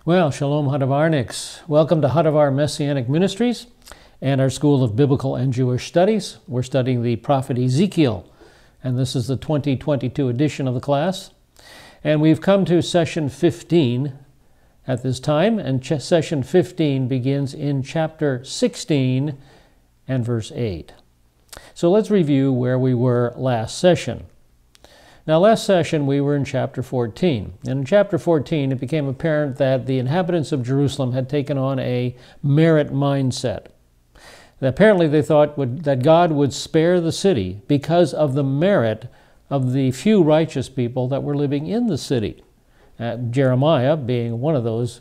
Well, Shalom Hadavarniks. Welcome to Hadavar Messianic Ministries and our School of Biblical and Jewish Studies. We're studying the prophet Ezekiel, and this is the 2022 edition of the class. And we've come to session 15 at this time, and session 15 begins in chapter 16 and verse 8. So let's review where we were last session. Now, last session we were in chapter 14. And in chapter 14, it became apparent that the inhabitants of Jerusalem had taken on a merit mindset. Apparently, they thought that God would spare the city because of the merit of the few righteous people that were living in the city, Jeremiah being one of those,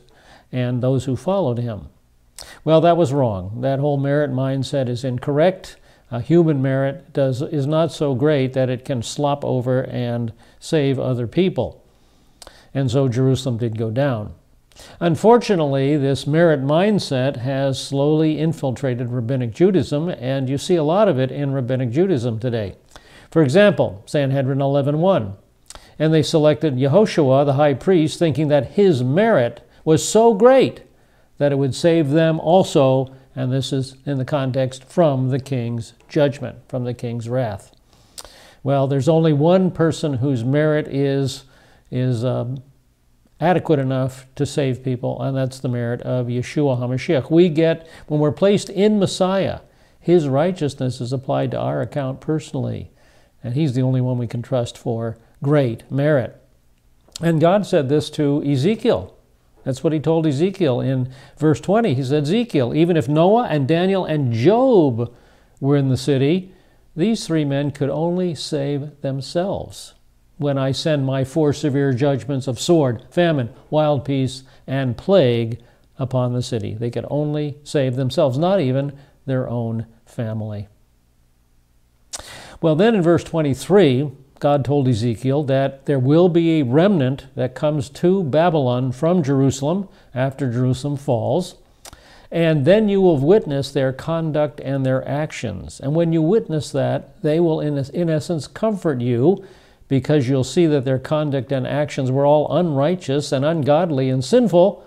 and those who followed him. Well, that was wrong. That whole merit mindset is incorrect. Human merit is not so great that it can slop over and save other people. And so Jerusalem did go down. Unfortunately, this merit mindset has slowly infiltrated Rabbinic Judaism, and you see a lot of it in Rabbinic Judaism today. For example, Sanhedrin 11:1. And they selected Yehoshua, the high priest, thinking that his merit was so great that it would save them also. And this is in the context from the king's judgment, from the king's wrath. Well, there's only one person whose merit is adequate enough to save people, and that's the merit of Yeshua HaMashiach. We get, when we're placed in Messiah, his righteousness is applied to our account personally, and he's the only one we can trust for great merit. And God said this to Ezekiel. That's what he told Ezekiel in verse 20. He said, Ezekiel, even if Noah and Daniel and Job were in the city, these three men could only save themselves when I send my four severe judgments of sword, famine, wild beasts, and plague upon the city. They could only save themselves, not even their own family. Well, then in verse 23, God told Ezekiel that there will be a remnant that comes to Babylon from Jerusalem after Jerusalem falls, and then you will witness their conduct and their actions. And when you witness that, they will in essence comfort you, because you'll see that their conduct and actions were all unrighteous and ungodly and sinful,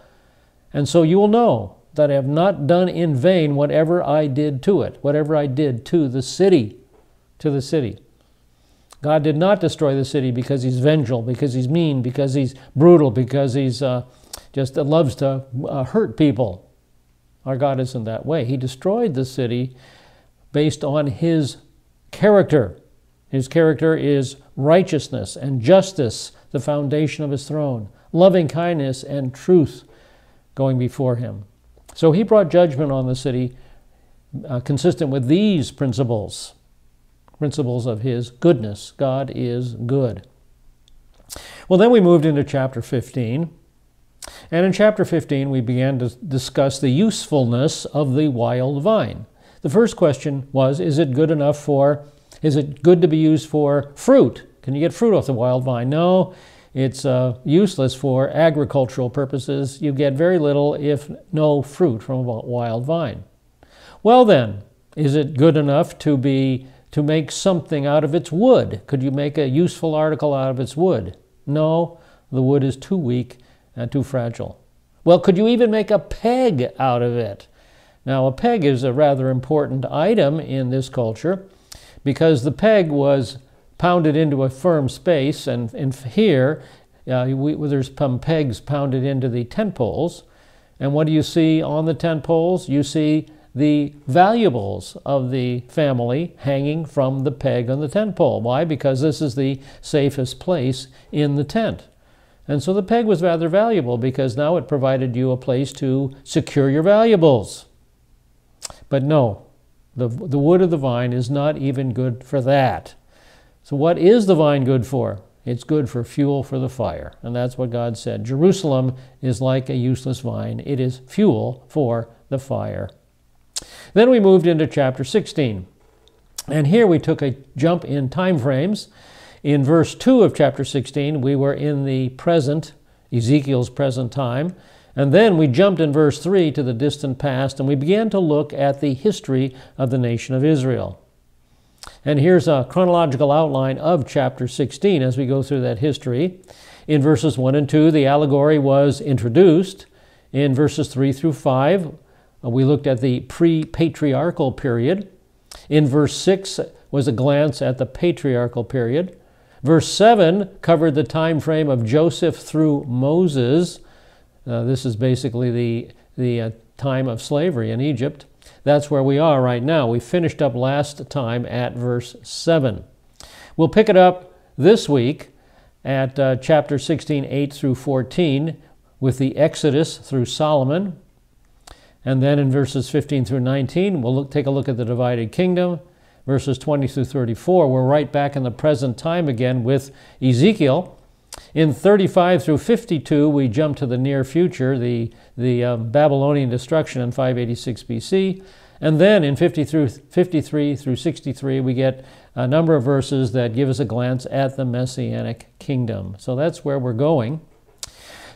and so you will know that I have not done in vain whatever I did to it, whatever I did to the city, God did not destroy the city because he's vengeful, because he's mean, because he's brutal, because he's just loves to hurt people. Our God isn't that way. He destroyed the city based on his character. His character is righteousness and justice, the foundation of his throne, loving kindness and truth going before him. So he brought judgment on the city consistent with these principles of his goodness. God is good. Well, then we moved into chapter 15. And in chapter 15, we began to discuss the usefulness of the wild vine. The first question was, is it good to be used for fruit? Can you get fruit off the wild vine? No, it's useless for agricultural purposes. You get very little, if no, fruit from a wild vine. Well then, is it good enough to make something out of its wood? Could you make a useful article out of its wood? No, the wood is too weak and too fragile. Well, could you even make a peg out of it? Now, a peg is a rather important item in this culture because the peg was pounded into a firm space, and here there's some pegs pounded into the tent poles. And what do you see on the tent poles? You see the valuables of the family hanging from the peg on the tent pole. Why? Because this is the safest place in the tent. And so the peg was rather valuable because now it provided you a place to secure your valuables. But no, the wood of the vine is not even good for that. So what is the vine good for? It's good for fuel for the fire. And that's what God said. Jerusalem is like a useless vine. It is fuel for the fire. Then we moved into chapter 16. And here we took a jump in time frames. In verse 2 of chapter 16, we were in the present, Ezekiel's present time. And then we jumped in verse 3 to the distant past, and we began to look at the history of the nation of Israel. And here's a chronological outline of chapter 16 as we go through that history. In verses 1 and 2, the allegory was introduced. In verses 3 through 5, we looked at the pre-patriarchal period. In verse 6 was a glance at the patriarchal period. Verse 7 covered the time frame of Joseph through Moses. This is basically the time of slavery in Egypt. That's where we are right now. We finished up last time at verse 7. We'll pick it up this week at chapter 16, 8 through 14, with the Exodus through Solomon. And then in verses 15 through 19, we'll take a look at the divided kingdom. Verses 20 through 34, we're right back in the present time again with Ezekiel. In 35 through 52, we jump to the near future, the Babylonian destruction in 586 BC. And then in 53 through 63, we get a number of verses that give us a glance at the Messianic kingdom. So that's where we're going.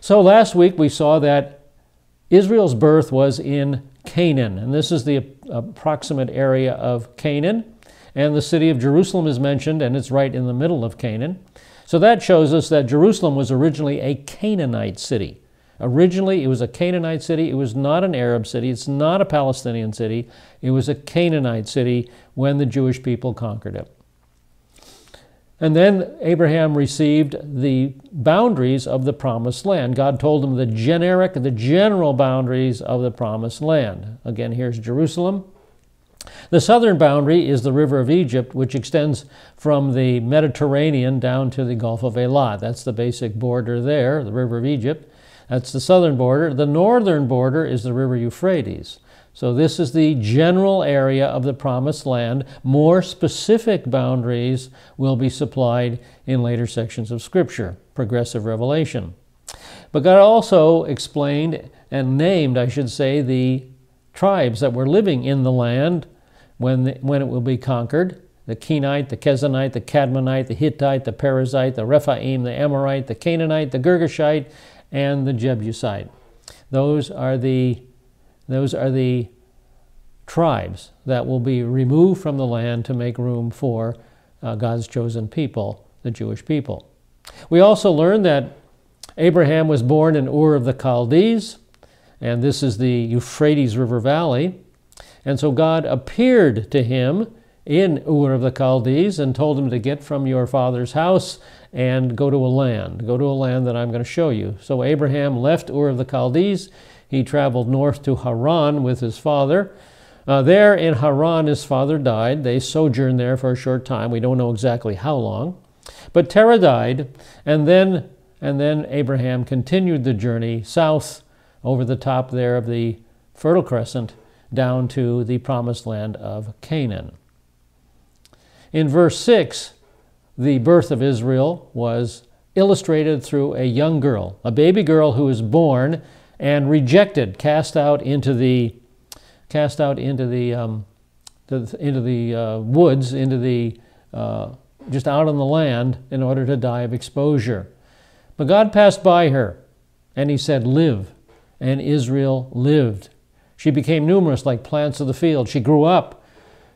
So last week we saw that Israel's birth was in Canaan, and this is the approximate area of Canaan. And the city of Jerusalem is mentioned, and it's right in the middle of Canaan. So that shows us that Jerusalem was originally a Canaanite city. Originally, it was a Canaanite city. It was not an Arab city. It's not a Palestinian city. It was a Canaanite city when the Jewish people conquered it. And then Abraham received the boundaries of the promised land. God told him the general boundaries of the promised land. Again, here's Jerusalem. The southern boundary is the river of Egypt, which extends from the Mediterranean down to the Gulf of Eilat. That's the basic border there, the river of Egypt. That's the southern border. The northern border is the river Euphrates. So this is the general area of the promised land. More specific boundaries will be supplied in later sections of Scripture, progressive revelation. But God also explained and named, I should say, the tribes that were living in the land when it will be conquered: the Kenite, the Kezanite, the Cadmonite, the Hittite, the Perizzite, the Rephaim, the Amorite, the Canaanite, the Girgashite, and the Jebusite. Those are the tribes that will be removed from the land to make room for God's chosen people, the Jewish people. We also learned that Abraham was born in Ur of the Chaldees, and this is the Euphrates River Valley. And so God appeared to him in Ur of the Chaldees and told him to get from your father's house and go to a land that I'm going to show you. So Abraham left Ur of the Chaldees. He traveled north to Haran with his father. There in Haran, his father died. They sojourned there for a short time. We don't know exactly how long. But Terah died, and then Abraham continued the journey south over the top there of the Fertile Crescent down to the promised land of Canaan. In verse 6, the birth of Israel was illustrated through a young girl, a baby girl who was born and rejected, cast out into the woods, just out on the land in order to die of exposure. But God passed by her, and he said, "Live." And Israel lived. She became numerous like plants of the field. She grew up.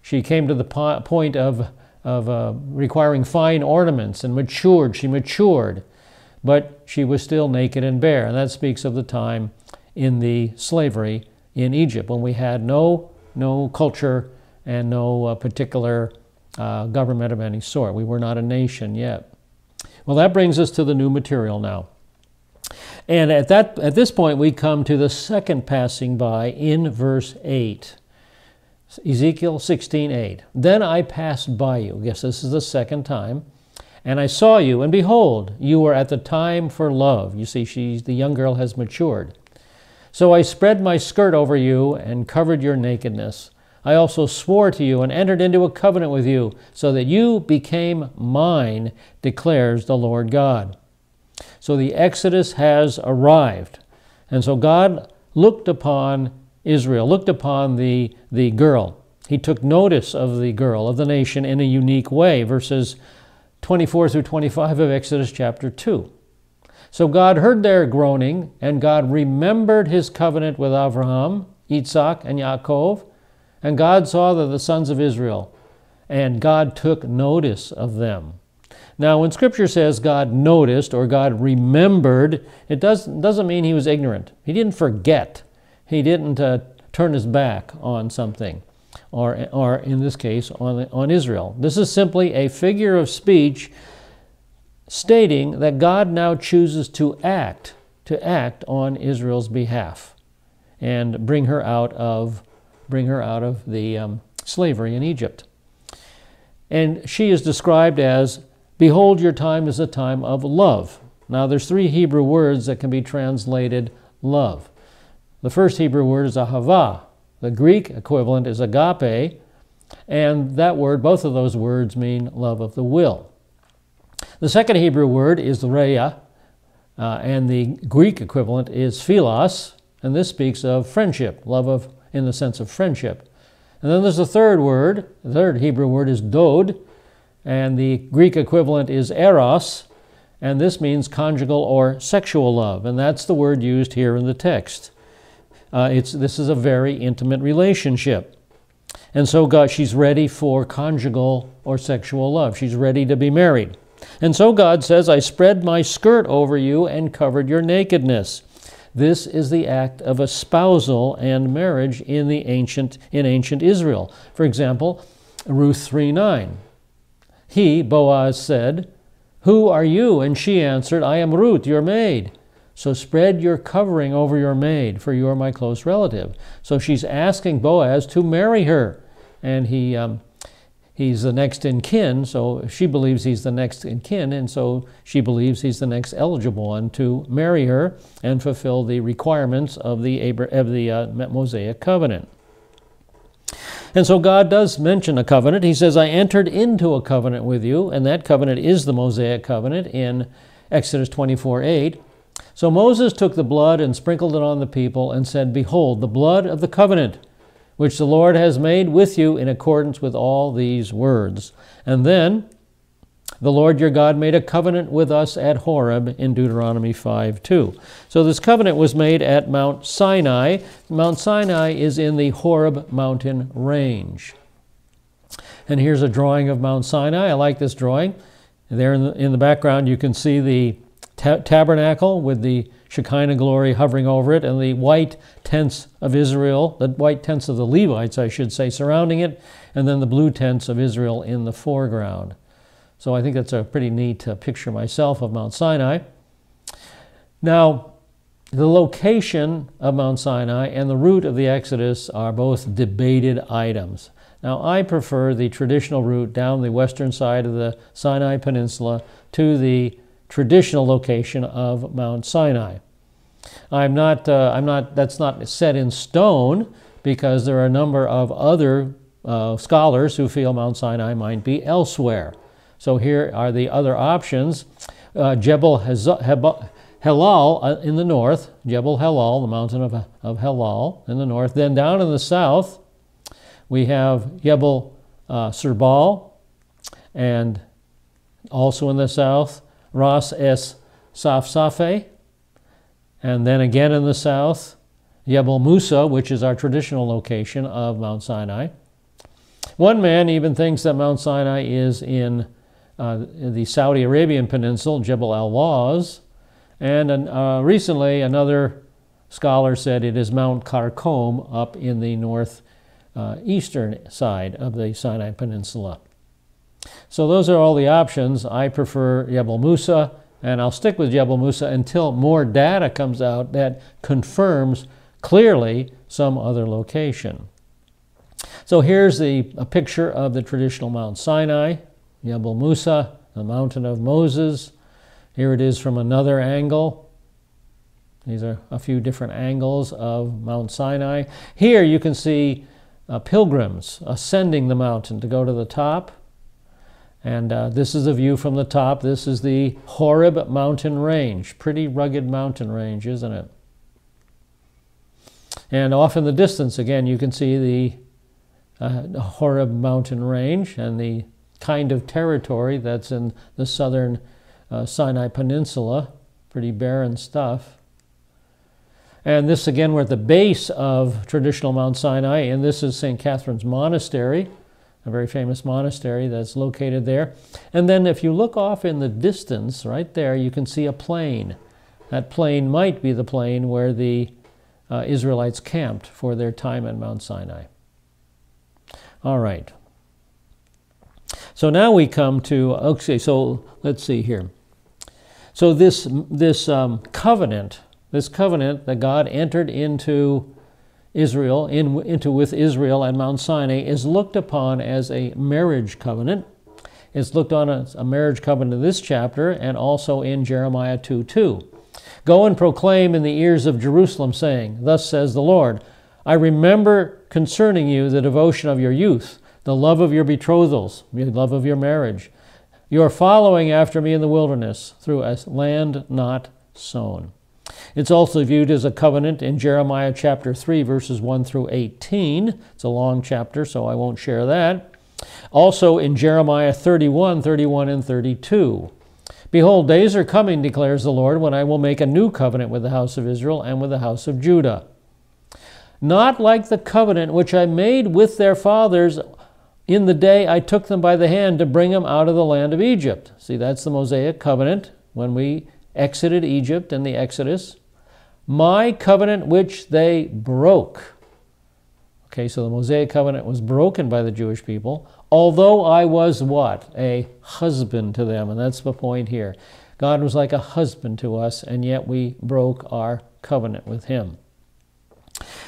She came to the point of requiring fine ornaments and matured. She matured, but she was still naked and bare. And that speaks of the time in the slavery in Egypt, when we had no culture and no particular government of any sort. We were not a nation yet. Well, that brings us to the new material now. And at this point, we come to the second passing by in verse 8. Ezekiel 16:8. Then I passed by you. Yes, this is the second time. And I saw you, and behold, you were at the time for love. You see, the young girl has matured. So I spread my skirt over you and covered your nakedness. I also swore to you and entered into a covenant with you, so that you became mine, declares the Lord God. So the Exodus has arrived. And so God looked upon Israel, looked upon the girl. He took notice of the girl, of the nation, in a unique way. Verses 24 through 25 of Exodus chapter 2. So God heard their groaning, and God remembered his covenant with Abraham, Isaac, and Yaakov. And God saw that the sons of Israel, and God took notice of them. Now, when Scripture says God noticed or God remembered, it doesn't mean he was ignorant. He didn't forget. He didn't turn his back on something, or in this case, on Israel. This is simply a figure of speech stating that God now chooses to act on Israel's behalf and bring her out of the slavery in Egypt. And she is described as, behold, your time is a time of love. Now, there's 3 Hebrew words that can be translated love. The first Hebrew word is ahava. The Greek equivalent is agape, and that word, both of those words mean love of the will. The second Hebrew word is rhea, and the Greek equivalent is philos, and this speaks of friendship, in the sense of friendship. And then there's the third word. The third Hebrew word is dod, and the Greek equivalent is eros, and this means conjugal or sexual love, and that's the word used here in the text. This is a very intimate relationship. And so she's ready for conjugal or sexual love. She's ready to be married. And so God says, I spread my skirt over you and covered your nakedness. This is the act of espousal and marriage in ancient Israel. For example, Ruth 3:9. He, Boaz, said, who are you? And she answered, I am Ruth, your maid. So spread your covering over your maid, for you are my close relative. So she's asking Boaz to marry her. And he's the next in kin, so she believes he's the next in kin, and so she believes he's the next eligible one to marry her and fulfill the requirements of the Mosaic covenant. And so God does mention a covenant. He says, I entered into a covenant with you, and that covenant is the Mosaic covenant in Exodus 24:8. So Moses took the blood and sprinkled it on the people and said, behold, the blood of the covenant, which the Lord has made with you in accordance with all these words. And then the Lord your God made a covenant with us at Horeb in Deuteronomy 5:2. So this covenant was made at Mount Sinai. Mount Sinai is in the Horeb mountain range. And here's a drawing of Mount Sinai. I like this drawing. There in the background you can see the tabernacle with the Shekinah glory hovering over it, and the white tents of Israel, the white tents of the Levites, I should say, surrounding it, and then the blue tents of Israel in the foreground. So I think that's a pretty neat picture myself of Mount Sinai. Now, the location of Mount Sinai and the route of the Exodus are both debated items. Now, I prefer the traditional route down the western side of the Sinai Peninsula to the traditional location of Mount Sinai. That's not set in stone, because there are a number of other scholars who feel Mount Sinai might be elsewhere. So here are the other options. Jebel Helal in the north, Jebel Helal, the mountain of Helal in the north. Then down in the south, we have Jebel Sirbal, and also in the south, Ras Es Safsafe, and then again in the south, Jebel Musa, which is our traditional location of Mount Sinai. One man even thinks that Mount Sinai is in the Saudi Arabian peninsula, Jebel al-Lawz, and recently another scholar said it is Mount Karkom up in the northeastern side of the Sinai Peninsula. So those are all the options. I prefer Jebel Musa, and I'll stick with Jebel Musa until more data comes out that confirms clearly some other location. So here's a picture of the traditional Mount Sinai, Jebel Musa, the mountain of Moses. Here it is from another angle. These are a few different angles of Mount Sinai. Here you can see pilgrims ascending the mountain to go to the top. And this is a view from the top. This is the Horeb mountain range. Pretty rugged mountain range, isn't it? And off in the distance, again, you can see the Horeb mountain range and the kind of territory that's in the southern Sinai Peninsula. Pretty barren stuff. And this, again, we're at the base of traditional Mount Sinai, and this is St. Catherine's Monastery. a very famous monastery that's located there. And then if you look off in the distance, right there, you can see a plain. That plain might be the plain where the Israelites camped for their time at Mount Sinai. All right. So now we come to, okay, so let's see here. So this covenant that God entered into Israel, with Israel at Mount Sinai, is looked upon as a marriage covenant. It's looked on as a marriage covenant in this chapter and also in Jeremiah 2:2. Go and proclaim in the ears of Jerusalem, saying, Thus says the Lord, I remember concerning you the devotion of your youth, the love of your betrothals, the love of your marriage. You are following after me in the wilderness through a land not sown. It's also viewed as a covenant in Jeremiah chapter 3, verses 1 through 18. It's a long chapter, so I won't share that. Also in Jeremiah 31 and 32. Behold, days are coming, declares the Lord, when I will make a new covenant with the house of Israel and with the house of Judah. Not like the covenant which I made with their fathers in the day I took them by the hand to bring them out of the land of Egypt. See, that's the Mosaic covenant when we exited Egypt in the Exodus. My covenant which they broke. Okay, so the Mosaic covenant was broken by the Jewish people, although I was what? A husband to them, and that's the point here. God was like a husband to us, and yet we broke our covenant with him.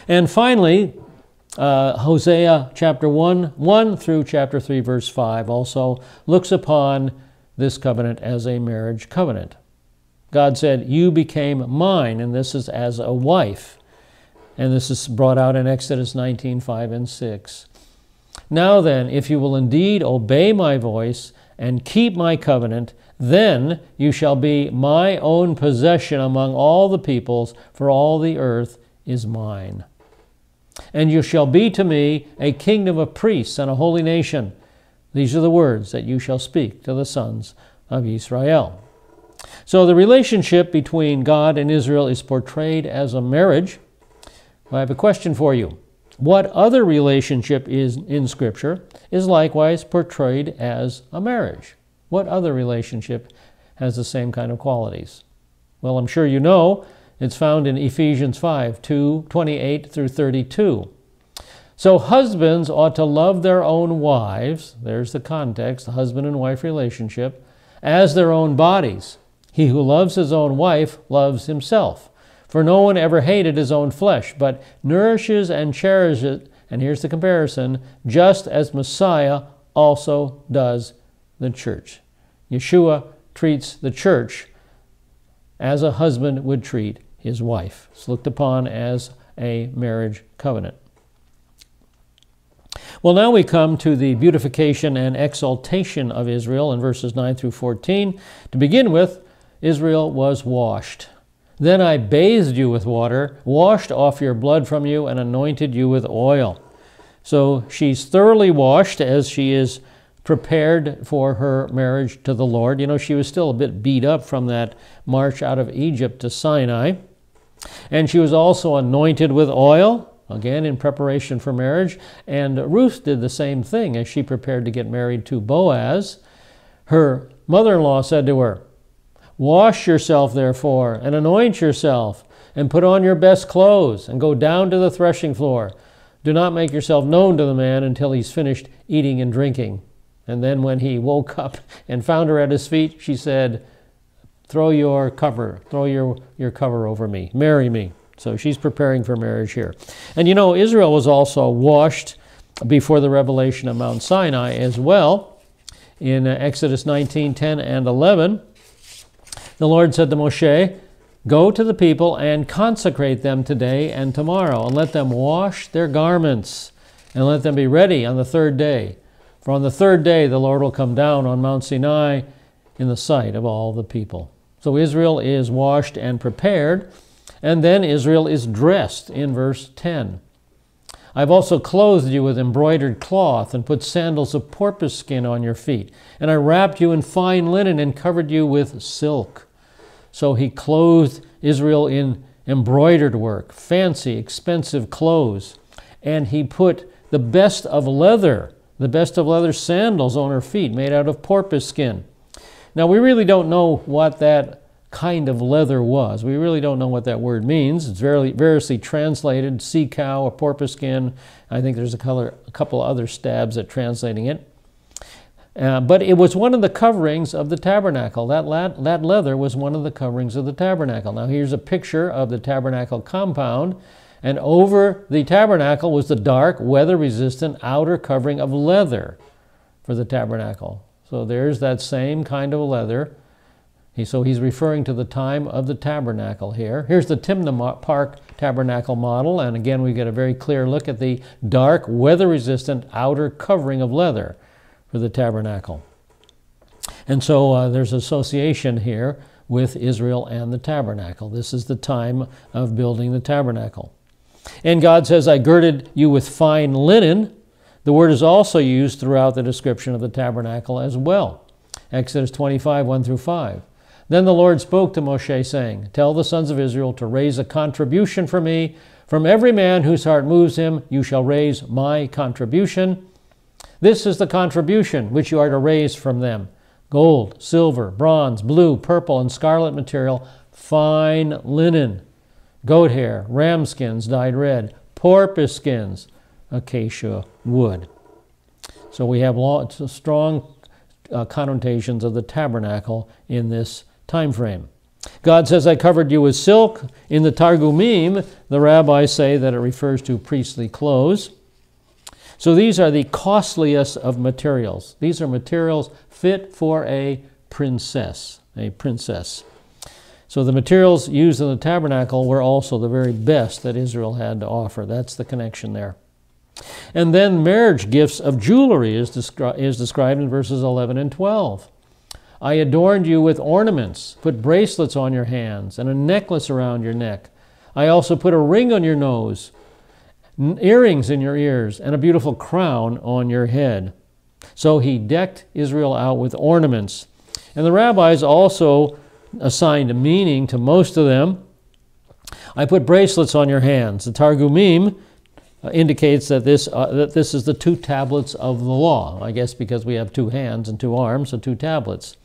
And finally, Hosea chapter 1 through chapter 3, verse 5 also looks upon this covenant as a marriage covenant. God said, you became mine, and this is as a wife. And this is brought out in Exodus 19, 5 and 6. Now then, if you will indeed obey my voice and keep my covenant, then you shall be my own possession among all the peoples, for all the earth is mine. And you shall be to me a kingdom of priests and a holy nation. These are the words that you shall speak to the sons of Israel. So the relationship between God and Israel is portrayed as a marriage. I have a question for you. What other relationship in Scripture is likewise portrayed as a marriage? What other relationship has the same kind of qualities? Well, I'm sure you know. It's found in Ephesians 5, 28 through 32. So husbands ought to love their own wives, there's the context, the husband and wife relationship, as their own bodies. He who loves his own wife loves himself. For no one ever hated his own flesh, but nourishes and cherishes it, and here's the comparison, just as Messiah also does the church. Yeshua treats the church as a husband would treat his wife. It's looked upon as a marriage covenant. Well, now we come to the beautification and exaltation of Israel in verses 9 through 14. To begin with, Israel was washed. Then I bathed you with water, washed off your blood from you, and anointed you with oil. So she's thoroughly washed as she is prepared for her marriage to the Lord. You know, she was still a bit beat up from that march out of Egypt to Sinai. And she was also anointed with oil, again in preparation for marriage. And Ruth did the same thing as she prepared to get married to Boaz. Her mother-in-law said to her, wash yourself, therefore, and anoint yourself, and put on your best clothes, and go down to the threshing floor. Do not make yourself known to the man until he's finished eating and drinking. And then when he woke up and found her at his feet, she said, throw your cover over me, marry me. So she's preparing for marriage here. And you know, Israel was also washed before the revelation of Mount Sinai as well. In Exodus 19, 10 and 11, the Lord said to Moshe, go to the people and consecrate them today and tomorrow, and let them wash their garments, and let them be ready on the third day. For on the third day the Lord will come down on Mount Sinai in the sight of all the people. So Israel is washed and prepared, and then Israel is dressed in verse 10. I've also clothed you with embroidered cloth and put sandals of porpoise skin on your feet. And I wrapped you in fine linen and covered you with silk. So he clothed Israel in embroidered work, fancy, expensive clothes. And he put the best of leather The best of leather sandals on her feet, made out of porpoise skin. Now, we really don't know what that kind of leather was. We really don't know what that word means. It's variously translated, sea cow or porpoise skin. I think there's a couple other stabs at translating it. But it was one of the coverings of the tabernacle. That leather was one of the coverings of the tabernacle. Now here's a picture of the tabernacle compound, and over the tabernacle was the dark, weather-resistant outer covering of leather for the tabernacle. So there's that same kind of leather. So he's referring to the time of the tabernacle here. Here's the Timna Park tabernacle model, and again we get a very clear look at the dark, weather-resistant outer covering of leather for the tabernacle. And so there's association here with Israel and the tabernacle. This is the time of building the tabernacle. And God says, I girded you with fine linen. The word is also used throughout the description of the tabernacle as well. Exodus 25, 1 through 5. Then the Lord spoke to Moshe, saying, tell the sons of Israel to raise a contribution for me. From every man whose heart moves him, you shall raise my contribution. This is the contribution which you are to raise from them: gold, silver, bronze, blue, purple, and scarlet material, fine linen, goat hair, ram skins dyed red, porpoise skins, acacia wood. So we have strong connotations of the tabernacle in this time frame. God says, I covered you with silk. In the Targumim, the rabbis say that it refers to priestly clothes. So these are the costliest of materials. These are materials fit for a princess, So the materials used in the tabernacle were also the very best that Israel had to offer. That's the connection there. And then marriage gifts of jewelry is described in verses 11 and 12. I adorned you with ornaments, put bracelets on your hands, and a necklace around your neck. I also put a ring on your nose, earrings in your ears, and a beautiful crown on your head. So he decked Israel out with ornaments. And the rabbis also assigned a meaning to most of them. I put bracelets on your hands. The Targumim indicates that this is the 2 tablets of the law. I guess because we have 2 hands and 2 arms, so 2 tablets.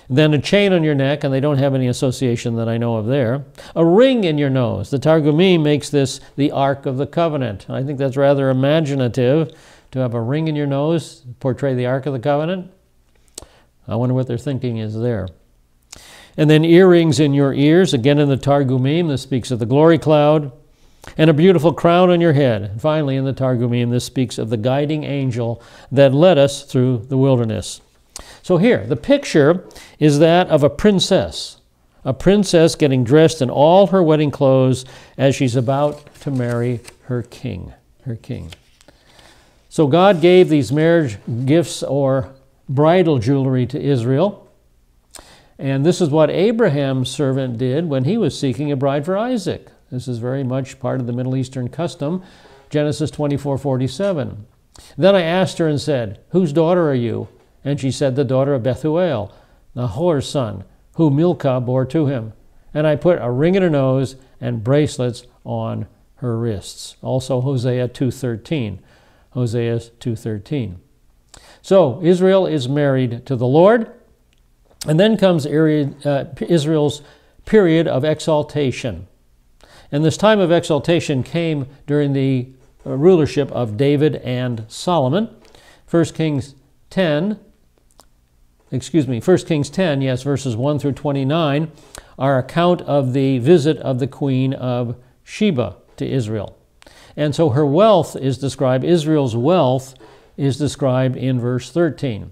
Then a chain on your neck, and they don't have any association that I know of there. A ring in your nose. The Targumim makes this the Ark of the Covenant. I think that's rather imaginative, to have a ring in your nose, portray the Ark of the Covenant. I wonder what their thinking is there. And then earrings in your ears. Again in the Targumim, this speaks of the glory cloud. And a beautiful crown on your head. And finally in the Targumim, this speaks of the guiding angel that led us through the wilderness. So here, the picture is that of a princess getting dressed in all her wedding clothes as she's about to marry her king. So God gave these marriage gifts or bridal jewelry to Israel. And this is what Abraham's servant did when he was seeking a bride for Isaac. This is very much part of the Middle Eastern custom. Genesis 24:47. Then I asked her and said, whose daughter are you? And she said, the daughter of Bethuel, Nahor's son, who Milcah bore to him. And I put a ring in her nose and bracelets on her wrists. Also Hosea 2:13. Hosea 2:13. So Israel is married to the Lord. And then comes Israel's period of exaltation. And this time of exaltation came during the rulership of David and Solomon. 1 Kings 10, yes, verses 1 through 29, are account of the visit of the queen of Sheba to Israel. And so her wealth is described, Israel's wealth is described in verse 13.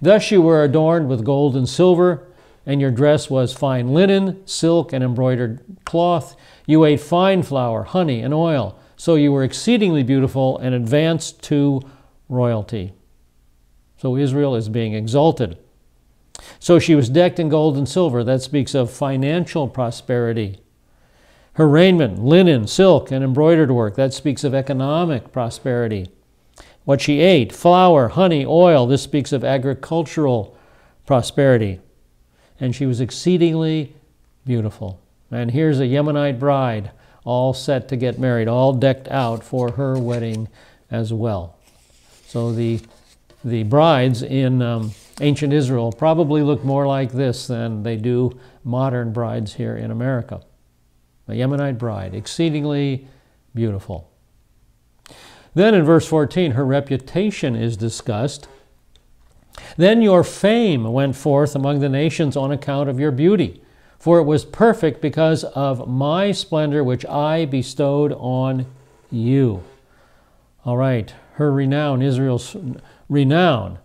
Thus you were adorned with gold and silver, and your dress was fine linen, silk, and embroidered cloth. You ate fine flour, honey, and oil. So you were exceedingly beautiful and advanced to royalty. So Israel is being exalted. So she was decked in gold and silver. That speaks of financial prosperity. Her raiment, linen, silk, and embroidered work. That speaks of economic prosperity. What she ate, flour, honey, oil. This speaks of agricultural prosperity. And she was exceedingly beautiful. And here's a Yemenite bride, all set to get married, all decked out for her wedding as well. So the brides in ancient Israel probably look more like this than they do modern brides here in America. A Yemenite bride, exceedingly beautiful. Then in verse 14, her reputation is discussed. Then your fame went forth among the nations on account of your beauty, for it was perfect because of my splendor which I bestowed on you. All right, her renown, Israel's renown,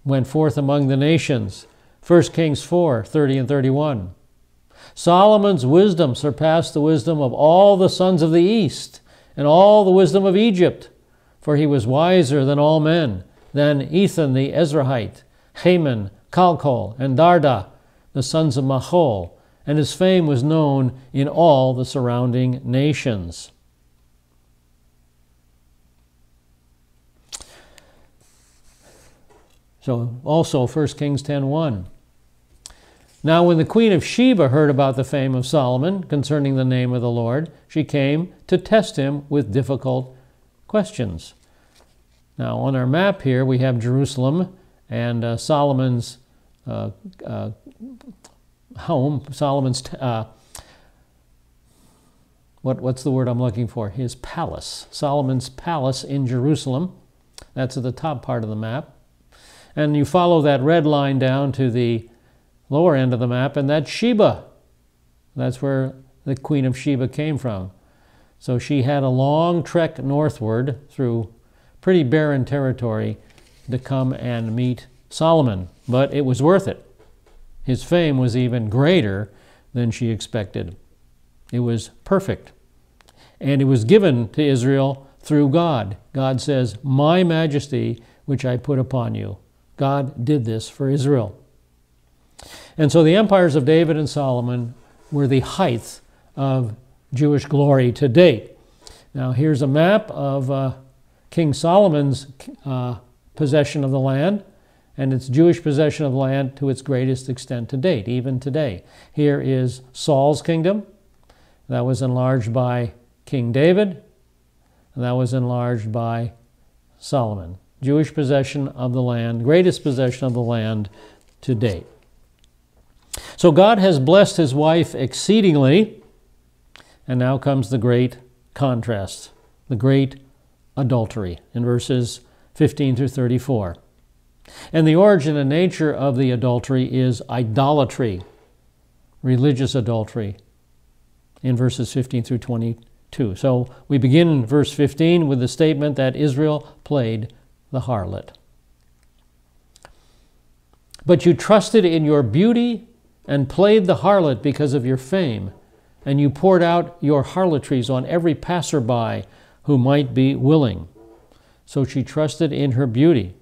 went forth among the nations. 1 Kings 4, 30 and 31. Solomon's wisdom surpassed the wisdom of all the sons of the east and all the wisdom of Egypt, for he was wiser than all men, than Ethan the Ezrahite, Heman, Calcol, and Darda, the sons of Mahol, and his fame was known in all the surrounding nations. So also 1 Kings 10:1. Now when the queen of Sheba heard about the fame of Solomon concerning the name of the Lord, she came to test him with difficult questions. Now on our map here we have Jerusalem and Solomon's home, Solomon's, what's the word I'm looking for? His palace. Solomon's palace in Jerusalem. That's at the top part of the map. And you follow that red line down to the lower end of the map, and that's Sheba. That's where the Queen of Sheba came from. So she had a long trek northward through pretty barren territory to come and meet Solomon. But it was worth it. His fame was even greater than she expected. It was perfect. And it was given to Israel through God. God says, my majesty which I put upon you. God did this for Israel. And so the empires of David and Solomon were the height of Jewish glory to date. Now here's a map of King Solomon's possession of the land, and its Jewish possession of land to its greatest extent to date, even today. Here is Saul's kingdom. That was enlarged by King David, and that was enlarged by Solomon. Jewish possession of the land, greatest possession of the land to date. So God has blessed his wife exceedingly, and now comes the great contrast, the great adultery in verses 15 through 34. And the origin and nature of the adultery is idolatry, religious adultery, in verses 15 through 22. So we begin in verse 15 with the statement that Israel played the harlot. But you trusted in your beauty and played the harlot because of your fame, and you poured out your harlotries on every passerby who might be willing. So she trusted in her beauty.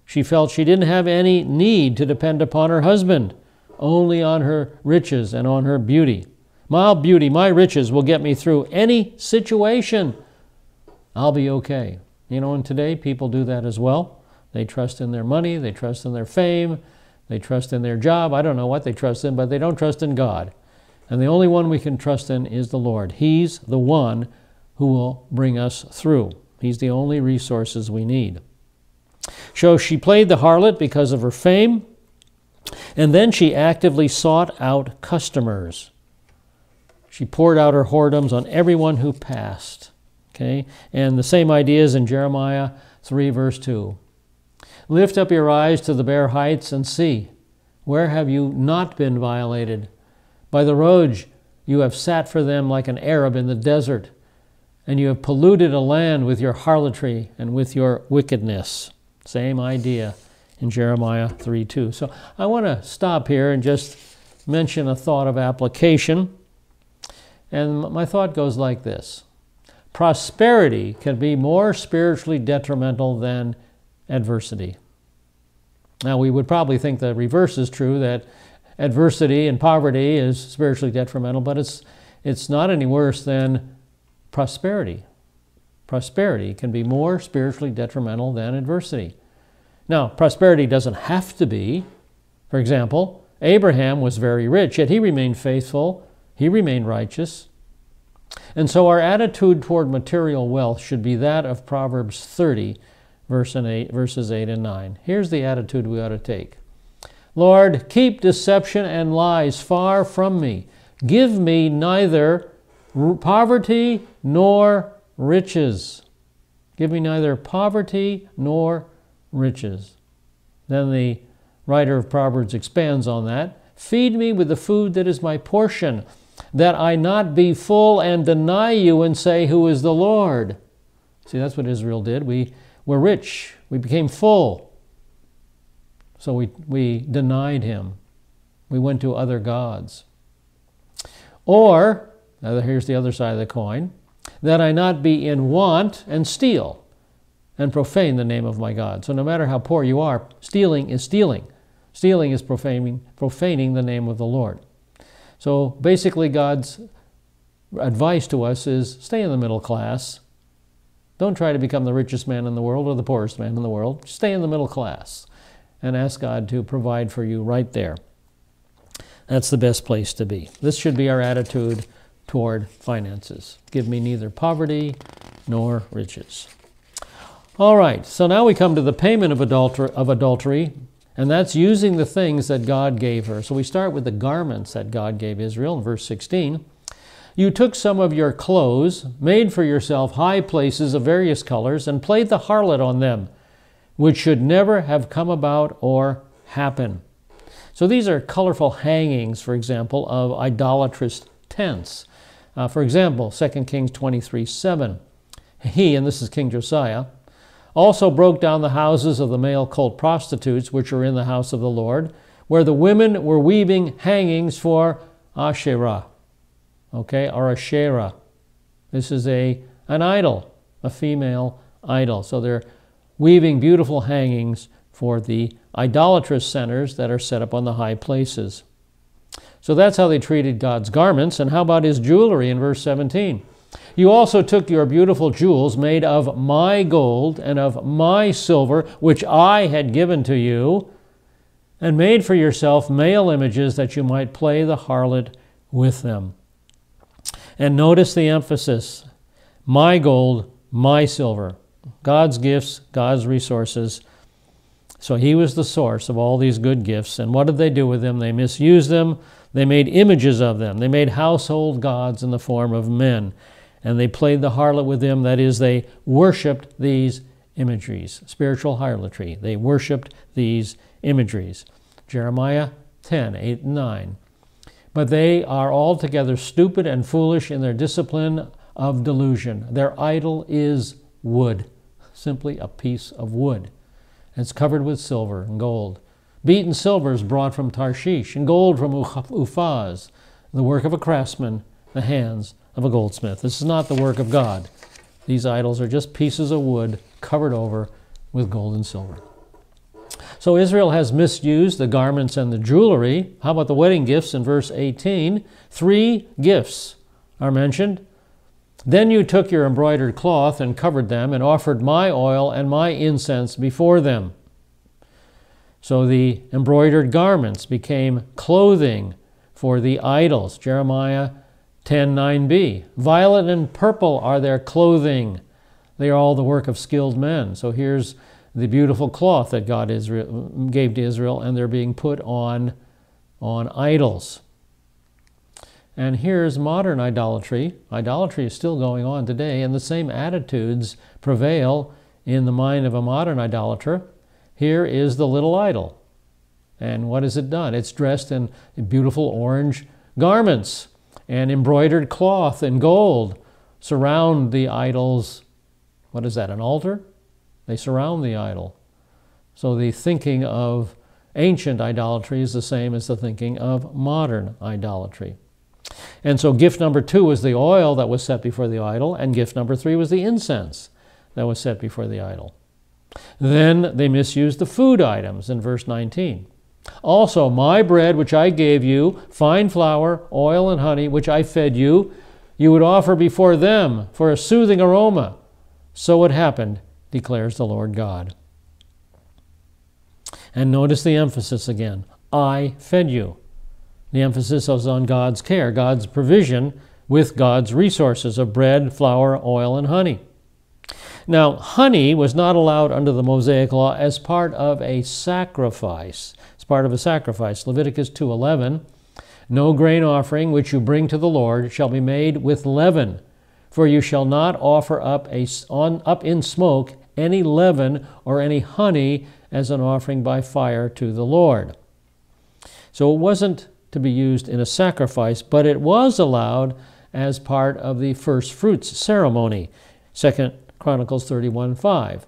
She felt she didn't have any need to depend upon her husband, only on her riches and on her beauty. My beauty, my riches will get me through any situation. I'll be okay. You know, and today people do that as well. They trust in their money, they trust in their fame, they trust in their job. I don't know what they trust in, but they don't trust in God. And the only one we can trust in is the Lord. He's the one who will bring us through. He's the only resources we need. So she played the harlot because of her fame, and then she actively sought out customers. She poured out her whoredoms on everyone who passed. Okay? And the same ideas in Jeremiah 3, verse 2. Lift up your eyes to the bare heights and see. Where have you not been violated? By the roads you have sat for them like an Arab in the desert, and you have polluted a land with your harlotry and with your wickedness. Same idea in Jeremiah 3:2. So I want to stop here and just mention a thought of application. And my thought goes like this. Prosperity can be more spiritually detrimental than adversity. Now, we would probably think the reverse is true, that adversity and poverty is spiritually detrimental, but it's not any worse than prosperity. Prosperity can be more spiritually detrimental than adversity. Now, prosperity doesn't have to be. For example, Abraham was very rich, yet he remained faithful, he remained righteous. And so our attitude toward material wealth should be that of Proverbs 30, verses 8 and 9. Here's the attitude we ought to take. Lord, keep deception and lies far from me. Give me neither poverty nor riches. Give me neither poverty nor riches. Then the writer of Proverbs expands on that. Feed me with the food that is my portion, that I not be full and deny you and say, who is the Lord? See, that's what Israel did. We were rich. We became full. So we denied him. We went to other gods. Or, now here's the other side of the coin, that I not be in want and steal and profane the name of my God. So no matter how poor you are, stealing is stealing. Stealing is profaning the name of the Lord. So basically God's advice to us is stay in the middle class. Don't try to become the richest man in the world or the poorest man in the world. Stay in the middle class and ask God to provide for you right there. That's the best place to be. This should be our attitude toward finances. Give me neither poverty nor riches. All right, so now we come to the payment of adultery, and that's using the things that God gave her. So we start with the garments that God gave Israel in verse 16. You took some of your clothes, made for yourself high places of various colors, and played the harlot on them, which should never have come about or happen. So these are colorful hangings, for example, of idolatrous tents. For example, 2 Kings 23:7. He, and this is King Josiah, also broke down the houses of the male cult prostitutes, which are in the house of the Lord, where the women were weaving hangings for Asherah. Okay, or Asherah. This is an idol, a female idol. So they're weaving beautiful hangings for the idolatrous centers that are set up on the high places. So that's how they treated God's garments. And how about his jewelry in verse 17? You also took your beautiful jewels made of my gold and of my silver, which I had given to you, and made for yourself male images that you might play the harlot with them. And notice the emphasis. My gold, my silver. God's gifts, God's resources. So he was the source of all these good gifts. And what did they do with them? They misused them. They made images of them. They made household gods in the form of men. And they played the harlot with them. That is, they worshipped these imageries. Spiritual harlotry. They worshipped these imageries. Jeremiah 10:8 and 9. But they are altogether stupid and foolish in their discipline of delusion. Their idol is wood, simply a piece of wood. It's covered with silver and gold. Beaten silver is brought from Tarshish, and gold from Uphaz, the work of a craftsman, the hands of a goldsmith. This is not the work of God. These idols are just pieces of wood covered over with gold and silver. So Israel has misused the garments and the jewelry. How about the wedding gifts in verse 18? 3 gifts are mentioned. Then you took your embroidered cloth and covered them and offered my oil and my incense before them. So the embroidered garments became clothing for the idols. Jeremiah 10:9b. Violet and purple are their clothing. They are all the work of skilled men. So here's the beautiful cloth that God gave to Israel, and they're being put on idols. And here's modern idolatry. Idolatry is still going on today, and the same attitudes prevail in the mind of a modern idolater. Here is the little idol. And what has it done? It's dressed in beautiful orange garments and embroidered cloth and gold surround the idol's, what is that, an altar? They surround the idol. So the thinking of ancient idolatry is the same as the thinking of modern idolatry. And so gift number 2 was the oil that was set before the idol, and gift number 3 was the incense that was set before the idol. Then they misused the food items in verse 19. Also, my bread which I gave you, fine flour, oil, and honey, which I fed you, you would offer before them for a soothing aroma. So it happened, declares the Lord God. And notice the emphasis again. I fed you. The emphasis is on God's care, God's provision with God's resources of bread, flour, oil, and honey. Now, honey was not allowed under the Mosaic law as part of a sacrifice. It's part of a sacrifice. Leviticus 2:11, no grain offering which you bring to the Lord shall be made with leaven, for you shall not offer up in smoke any leaven or any honey as an offering by fire to the Lord. So it wasn't to be used in a sacrifice, but it was allowed as part of the first fruits ceremony. 2 Chronicles 31:5.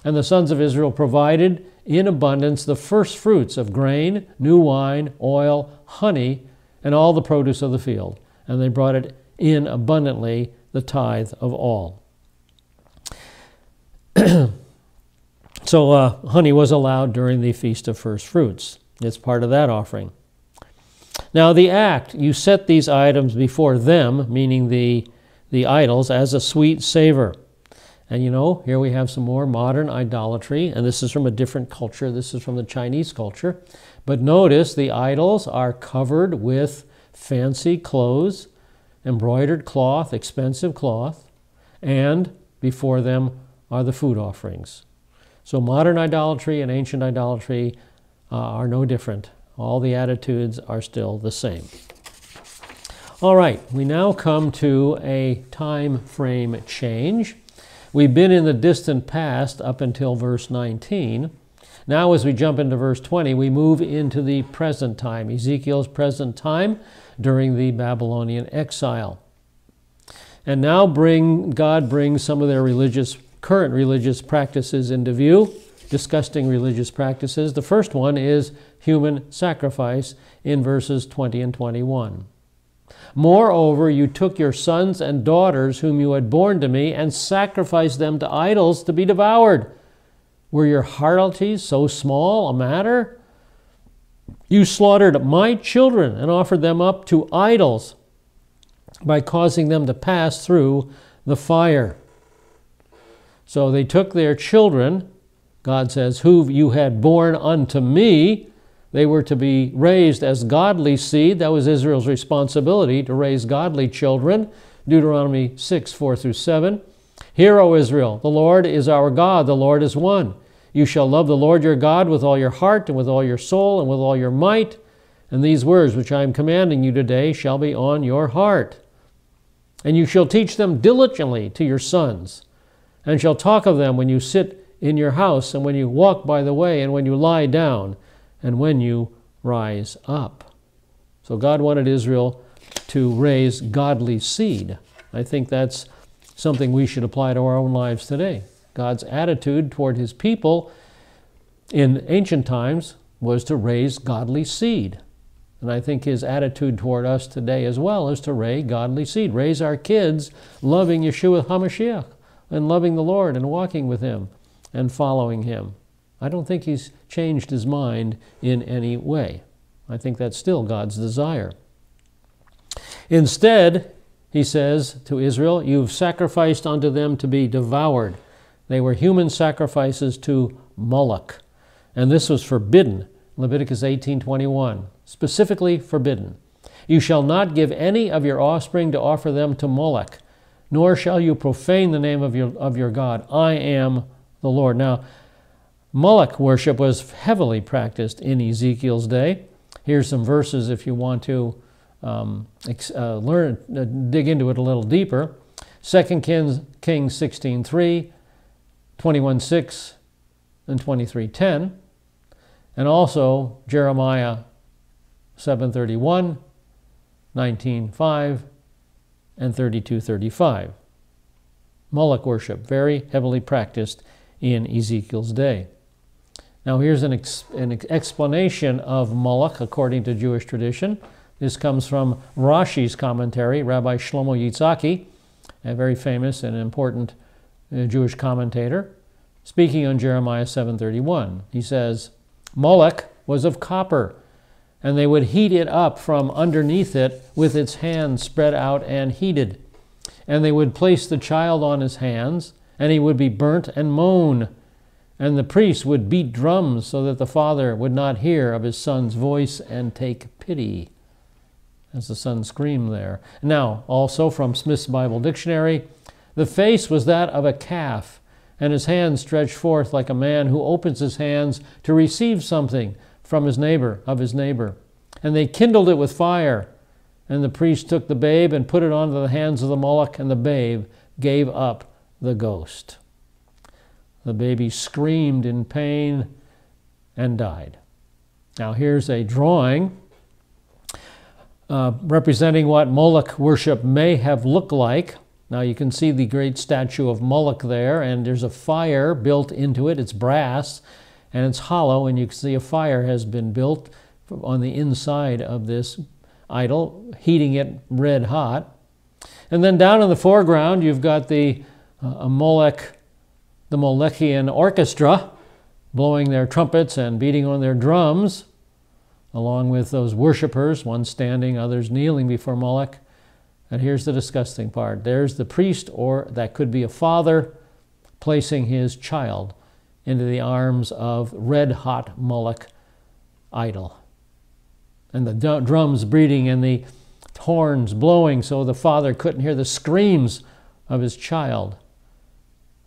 And the sons of Israel provided in abundance the first fruits of grain, new wine, oil, honey, and all the produce of the field. And they brought it in abundantly, the tithe of all. So honey was allowed during the Feast of First Fruits. It's part of that offering. Now the act, you set these items before them, meaning the idols, as a sweet savor. And you know, here we have some more modern idolatry, and this is from a different culture. This is from the Chinese culture. But notice the idols are covered with fancy clothes, embroidered cloth, expensive cloth, and before them are the food offerings. So modern idolatry and ancient idolatry are no different. All the attitudes are still the same. All right, we now come to a time frame change. We've been in the distant past up until verse 19. Now as we jump into verse 20, we move into the present time, Ezekiel's present time during the Babylonian exile. And now God brings some of their current religious practices into view, disgusting religious practices. The first one is human sacrifice in verses 20 and 21. Moreover, you took your sons and daughters whom you had borne to me and sacrificed them to idols to be devoured. Were your harlotries so small a matter? You slaughtered my children and offered them up to idols by causing them to pass through the fire. So they took their children, God says, who you had borne unto me. They were to be raised as godly seed. That was Israel's responsibility, to raise godly children. Deuteronomy 6:4-7. Hear, O Israel, the Lord is our God, the Lord is one. You shall love the Lord your God with all your heart and with all your soul and with all your might. And these words which I am commanding you today shall be on your heart. And you shall teach them diligently to your sons, and shall talk of them when you sit in your house, and when you walk by the way, and when you lie down, and when you rise up. So God wanted Israel to raise godly seed. I think that's something we should apply to our own lives today. God's attitude toward his people in ancient times was to raise godly seed. And I think his attitude toward us today as well is to raise godly seed. Raise our kids loving Yeshua HaMashiach and loving the Lord and walking with him and following him. I don't think he's changed his mind in any way. I think that's still God's desire. Instead, he says to Israel, you've sacrificed unto them to be devoured. They were human sacrifices to Moloch. And this was forbidden. Leviticus 18:21, specifically forbidden. You shall not give any of your offspring to offer them to Moloch, nor shall you profane the name of your God. I am the Lord. Now, Moloch worship was heavily practiced in Ezekiel's day. Here's some verses if you want to dig into it a little deeper. 2 Kings 16:3, 21:6, and 23:10. And also Jeremiah 7:31, 19:5, and 32:35. Moloch worship, very heavily practiced in Ezekiel's day. Now here's an explanation of Moloch according to Jewish tradition. This comes from Rashi's commentary, Rabbi Shlomo Yitzhaki, a very famous and important Jewish commentator, speaking on Jeremiah 7:31. He says, Moloch was of copper, and they would heat it up from underneath it with its hands spread out and heated. And they would place the child on his hands, and he would be burnt and moan. And the priest would beat drums so that the father would not hear of his son's voice and take pity. As the son screamed there. Now, also from Smith's Bible Dictionary, the face was that of a calf, and his hands stretched forth like a man who opens his hands to receive something from his neighbor, of his neighbor. And they kindled it with fire. And the priest took the babe and put it onto the hands of the Moloch, and the babe gave up the ghost. The baby screamed in pain and died. Now here's a drawing representing what Moloch worship may have looked like. Now you can see the great statue of Moloch there, and there's a fire built into it. It's brass, and it's hollow, and you can see a fire has been built on the inside of this idol, heating it red hot. And then down in the foreground, you've got the Molochian orchestra blowing their trumpets and beating on their drums, along with those worshipers, one standing, others kneeling before Moloch. And here's the disgusting part. There's the priest, or that could be a father, placing his child into the arms of red-hot Moloch idol. And the drums beating and the horns blowing so the father couldn't hear the screams of his child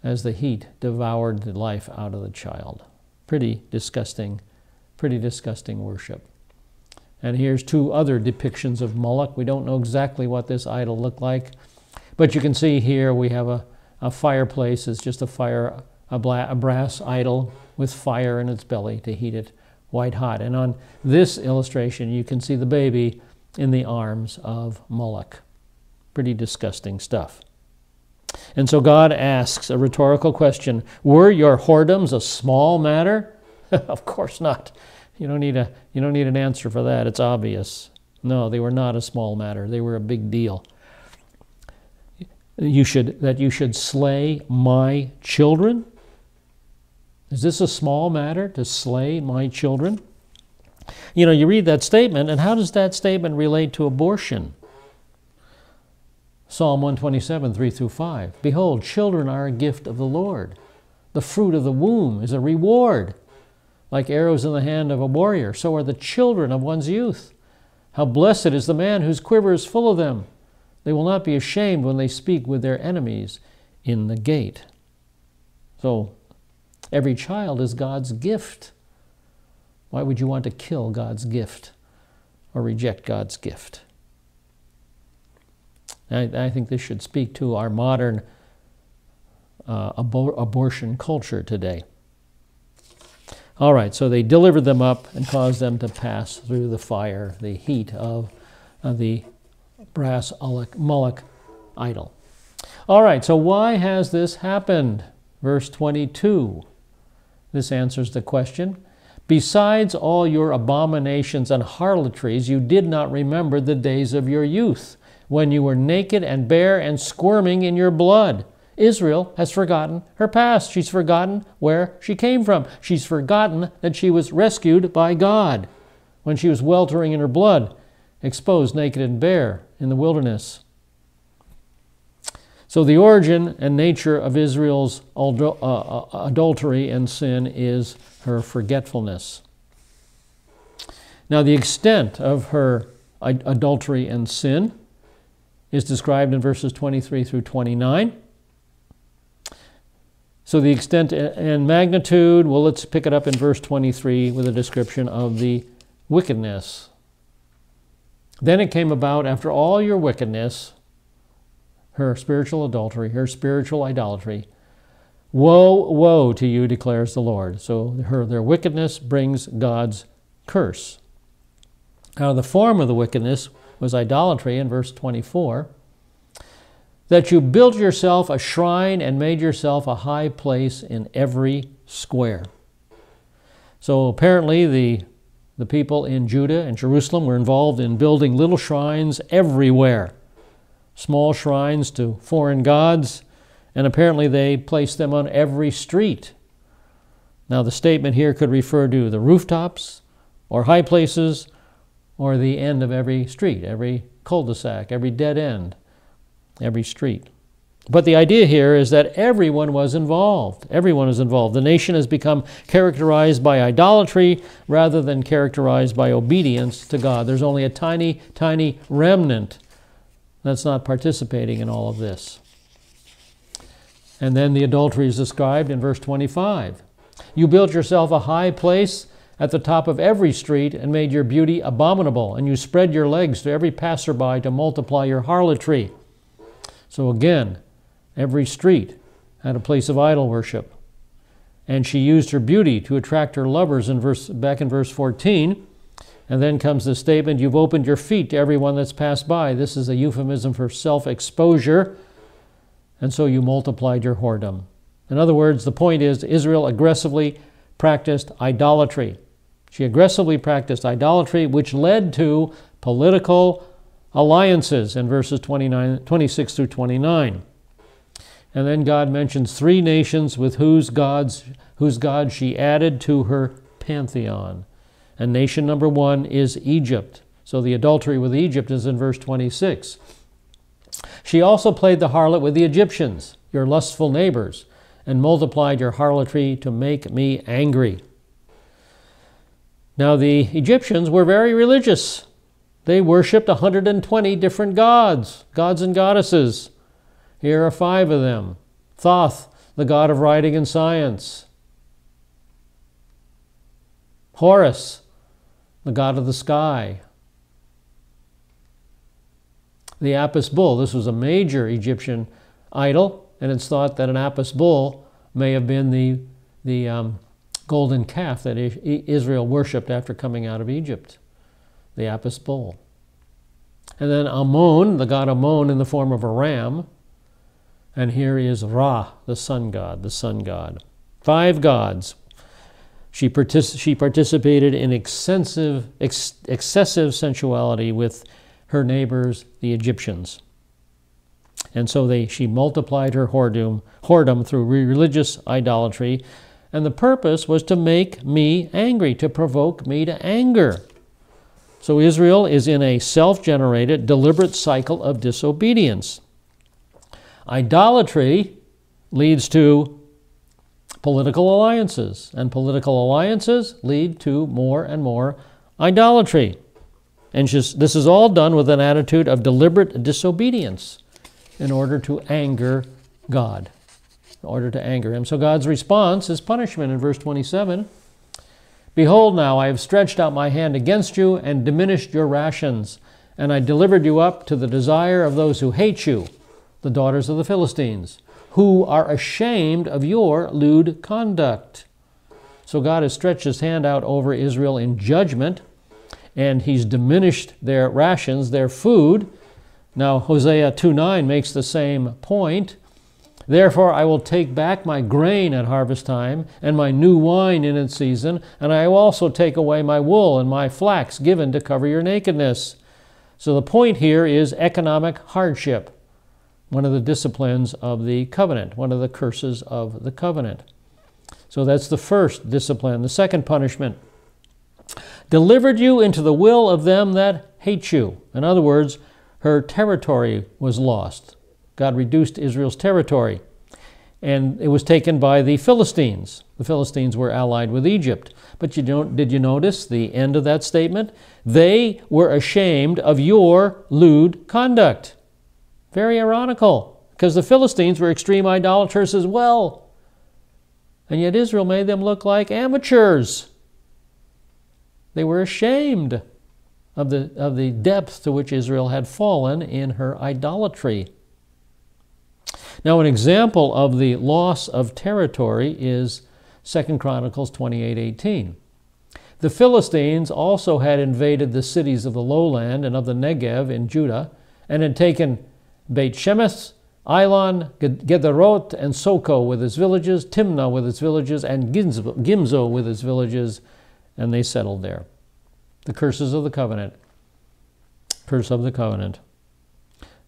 as the heat devoured the life out of the child. Pretty disgusting worship. And here's two other depictions of Moloch. We don't know exactly what this idol looked like, but you can see here we have a fireplace. It's just a brass idol with fire in its belly to heat it white hot. And on this illustration, you can see the baby in the arms of Moloch. Pretty disgusting stuff. And so God asks a rhetorical question: were your whoredoms a small matter? Of course not. You don't need an answer for that. It's obvious. No, they were not a small matter. They were a big deal. You should slay my children? Is this a small matter, to slay my children? You know, you read that statement, and how does that statement relate to abortion? Psalm 127, 3-5. Behold, children are a gift of the Lord. The fruit of the womb is a reward. Like arrows in the hand of a warrior, so are the children of one's youth. How blessed is the man whose quiver is full of them. They will not be ashamed when they speak with their enemies in the gate. So, every child is God's gift. Why would you want to kill God's gift or reject God's gift? I think this should speak to our modern abortion culture today. All right, so they delivered them up and caused them to pass through the fire, the heat of the brass Moloch idol. All right, so why has this happened? Verse 22. This answers the question. Besides all your abominations and harlotries, you did not remember the days of your youth, when you were naked and bare and squirming in your blood. Israel has forgotten her past. She's forgotten where she came from. She's forgotten that she was rescued by God when she was weltering in her blood, exposed naked and bare in the wilderness. So the origin and nature of Israel's adultery and sin is her forgetfulness. Now the extent of her adultery and sin is described in verses 23-29. So the extent and magnitude, well, let's pick it up in verse 23 with a description of the wickedness. Then it came about after all your wickedness, her spiritual adultery, her spiritual idolatry. Woe, woe to you, declares the Lord. So their wickedness brings God's curse. Now the form of the wickedness was idolatry in verse 24. That you built yourself a shrine and made yourself a high place in every square. So apparently the people in Judah and Jerusalem were involved in building little shrines everywhere. Small shrines to foreign gods, and apparently they placed them on every street. Now the statement here could refer to the rooftops or high places or the end of every street, every cul-de-sac, every dead end, every street. But the idea here is that everyone was involved. Everyone is involved. The nation has become characterized by idolatry rather than characterized by obedience to God. There's only a tiny, tiny remnant that's not participating in all of this. And then the adultery is described in verse 25. You built yourself a high place at the top of every street and made your beauty abominable, and you spread your legs to every passerby to multiply your harlotry. So again, every street had a place of idol worship. And she used her beauty to attract her lovers back in verse 14. And then comes the statement, you've opened your feet to everyone that's passed by. This is a euphemism for self-exposure. And so you multiplied your whoredom. In other words, the point is Israel aggressively practiced idolatry. She aggressively practiced idolatry, which led to political alliances in verses 26 through 29. And then God mentions three nations with whose gods she added to her pantheon. And nation number one is Egypt. So the adultery with Egypt is in verse 26. She also played the harlot with the Egyptians, your lustful neighbors, and multiplied your harlotry to make me angry. Now the Egyptians were very religious. They worshipped 120 different gods and goddesses. Here are 5 of them. Thoth, the god of writing and science. Horus, the god of the sky. The Apis bull, this was a major Egyptian idol, and it's thought that an Apis bull may have been the golden calf that Israel worshipped after coming out of Egypt, the Apis bull. And then Ammon, the god Ammon in the form of a ram. And here is Ra, the sun god, 5 gods. She participated in excessive sensuality with her neighbors, the Egyptians. And so she multiplied her whoredom through religious idolatry. And the purpose was to make me angry, to provoke me to anger. So Israel is in a self-generated, deliberate cycle of disobedience. Idolatry leads to political alliances, and political alliances lead to more and more idolatry. And this is all done with an attitude of deliberate disobedience in order to anger God, in order to anger Him. So God's response is punishment in verse 27. Behold now, I have stretched out my hand against you and diminished your rations, and I delivered you up to the desire of those who hate you, the daughters of the Philistines, who are ashamed of your lewd conduct. So God has stretched His hand out over Israel in judgment, and He's diminished their rations, their food. Now Hosea 2:9 makes the same point. Therefore I will take back my grain at harvest time, and my new wine in its season, and I will also take away my wool and my flax given to cover your nakedness. So the point here is economic hardship, one of the disciplines of the covenant, one of the curses of the covenant. So that's the first discipline. The second punishment, delivered you into the will of them that hate you. In other words, her territory was lost. God reduced Israel's territory, and it was taken by the Philistines. The Philistines were allied with Egypt. But did you notice the end of that statement? They were ashamed of your lewd conduct. Very ironical, because the Philistines were extreme idolaters as well. And yet Israel made them look like amateurs. They were ashamed of the depth to which Israel had fallen in her idolatry. Now, an example of the loss of territory is 2 Chronicles 28:18. The Philistines also had invaded the cities of the lowland and of the Negev in Judah, and had taken Beit Shemesh, Ilon, Gederoth, and Soko with its villages, Timnah with its villages, and Gimzo with its villages, and they settled there. The curses of the covenant. Curse of the covenant.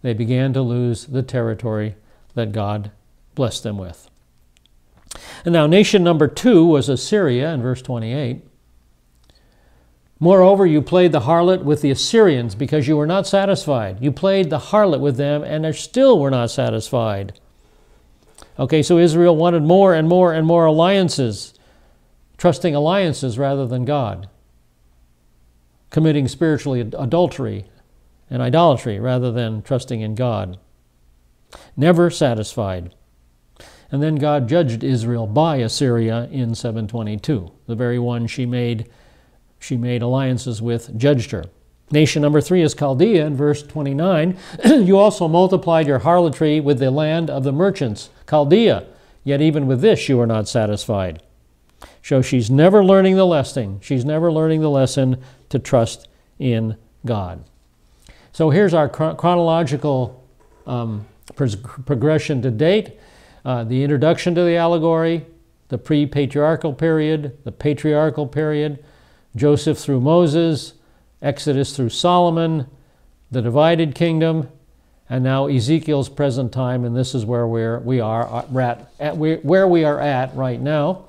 They began to lose the territory that God blessed them with. And now nation number 2 was Assyria in verse 28. Moreover, you played the harlot with the Assyrians because you were not satisfied. You played the harlot with them and they still were not satisfied. Okay, so Israel wanted more and more and more alliances, trusting alliances rather than God, committing spiritually adultery and idolatry rather than trusting in God. Never satisfied. And then God judged Israel by Assyria in 722. The very one she made alliances with judged her. Nation number 3 is Chaldea in verse 29. You also multiplied your harlotry with the land of the merchants, Chaldea, yet even with this you are not satisfied. So she's never learning the lesson. She's never learning the lesson to trust in God. So here's our chronological progression to date. The introduction to the allegory, the pre-patriarchal period, the patriarchal period, Joseph through Moses, Exodus through Solomon, the divided kingdom, and now Ezekiel's present time, and this is where we are at right now.